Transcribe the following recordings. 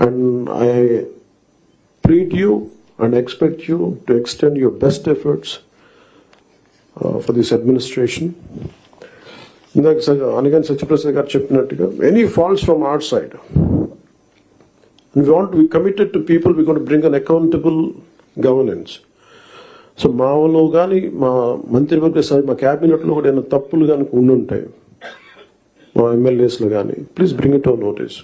And I plead you and expect you to extend your best efforts for this administration. ఇందాక అనగానే సత్యప్రసాద్ గారు చెప్పినట్టుగా any faults from our side, we want to be committed to people, we're going to bring an accountable governance. So మాలో కానీ మా మంత్రివర్గ సభ మా క్యాబినెట్లో కూడా ఏమైనా తప్పులు కానీ ఉండుంటాయి మా ఎమ్మెల్యేస్లో కానీ, please bring it our notice.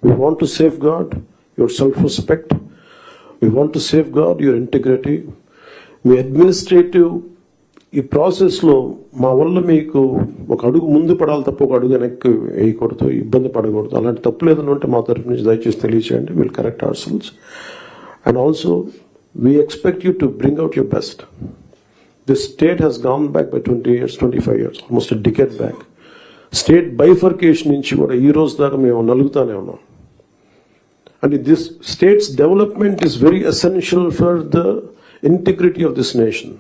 We want to safeguard your self respect, we want to safeguard your integrity. మీ అడ్మినిస్ట్రేటివ్ ఈ ప్రాసెస్లో మా వల్ల మీకు ఒక అడుగు ముందు పడాలి తప్ప ఒక అడుగు వెనక్కి వేయకూడదు, ఇబ్బంది పడకూడదు. అలాంటి తప్పులు ఏదైనా ఉంటే మా తరఫు నుంచి దయచేసి తెలియచేయండి. Will correct our selves. And also we expect you to bring out your best. This state has gone back by 20 years, 25 years, almost a decade back. State bifurcation నుంచి కూడా ఈ రోజు దాకా మేము నలుగుతానే ఉన్నాం. And this state's development is very essential for the integrity of this nation.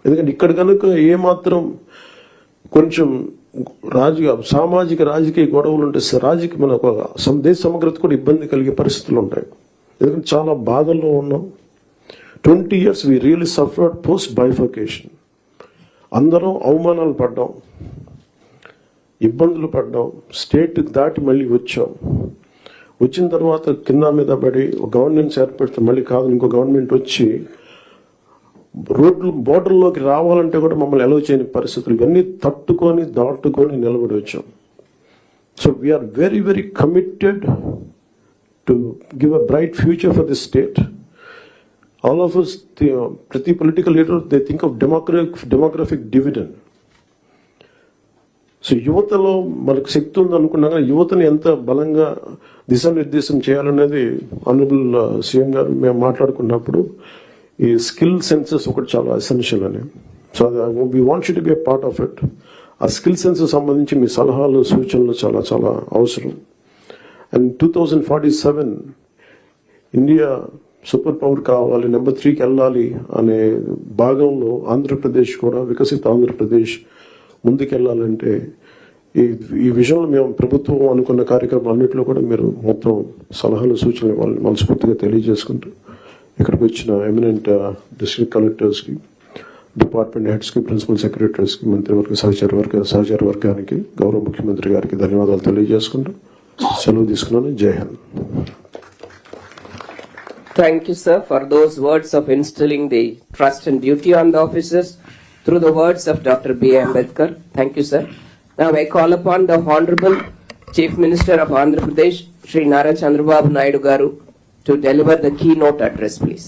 ఎందుకంటే ఇక్కడ కనుక ఏమాత్రం కొంచెం సామాజిక రాజకీయ గొడవలు ఉంటే మన దేశ సమగ్రత కూడా ఇబ్బంది కలిగే పరిస్థితులు ఉంటాయి. ఎందుకంటే చాలా బాధల్లో ఉన్నాం. 20 years we really suffered post bifurcation. అందరం అవమానాలు పడ్డాం, ఇబ్బందులు పడ్డాం, స్టేట్ దాటి మళ్ళీ వచ్చాం. వచ్చిన తర్వాత కింద మీద పడి ఒక గవర్నెన్స్ ఏర్పడితే మళ్ళీ కాదు ఇంకో గవర్నమెంట్ వచ్చి రోడ్లు బోర్డర్లోకి రావాలంటే కూడా మమ్మల్ని అలౌ చేయని పరిస్థితులు, ఇవన్నీ తట్టుకొని దాటుకొని నిలబడి వచ్చాం. So we are very very committed to give a bright future for this state. All of us, ప్రతి political leader they think of demographic dividend. So యువతలో మనకు శక్తి ఉంది అనుకున్నా కానీ యువతని ఎంత బలంగా దిశానిర్దేశం చేయాలనేది ఆనరబుల్ సీఎం గారు మేము మాట్లాడుకున్నప్పుడు ఈ స్కిల్ సెన్సెస్ ఒకటి చాలా ఎసెన్షియల్ అని. So we want you to be a part of it. ఆ స్కిల్ సెన్సెస్ సంబంధించి మీ సలహాలు సూచనలు చాలా చాలా అవసరం. అండ్ 2047 ఇండియా సూపర్ పవర్ కావాలి, నెంబర్ 3కి వెళ్ళాలి అనే భాగంలో ఆంధ్రప్రదేశ్ కూడా వికసిత ఆంధ్రప్రదేశ్ ముందుకెళ్ళాలంటే ఈ విషయంలో మేము ప్రభుత్వం అనుకున్న కార్యక్రమం అన్నింటిలో కూడా మీరు మొత్తం సలహాలు సూచనలు ఇవ్వాలని మనస్ఫూర్తిగా తెలియజేసుకుంటూ ఇక్కడికి వచ్చిన ఎమినెంట్ డిస్ట్రిక్ట్ కలెక్టర్స్కి, డిపార్ట్మెంట్ హెడ్స్కి, ప్రిన్సిపల్ సెక్రటరీస్కి, మంత్రివర్గ సహచార వర్గానికి, గౌరవ ముఖ్యమంత్రి గారికి ధన్యవాదాలు తెలియజేసుకుంటూ సెలవు తీసుకున్నాను. జై Hind. Thank you, sir, for those words of instilling the trust and duty on the officers through the words of Dr. B. Ambedkar. Thank you, sir. Now I call upon the Honorable Chief Minister of Andhra Pradesh, Shri Nara Chandrababu Naidu Garu, to deliver the keynote address, please.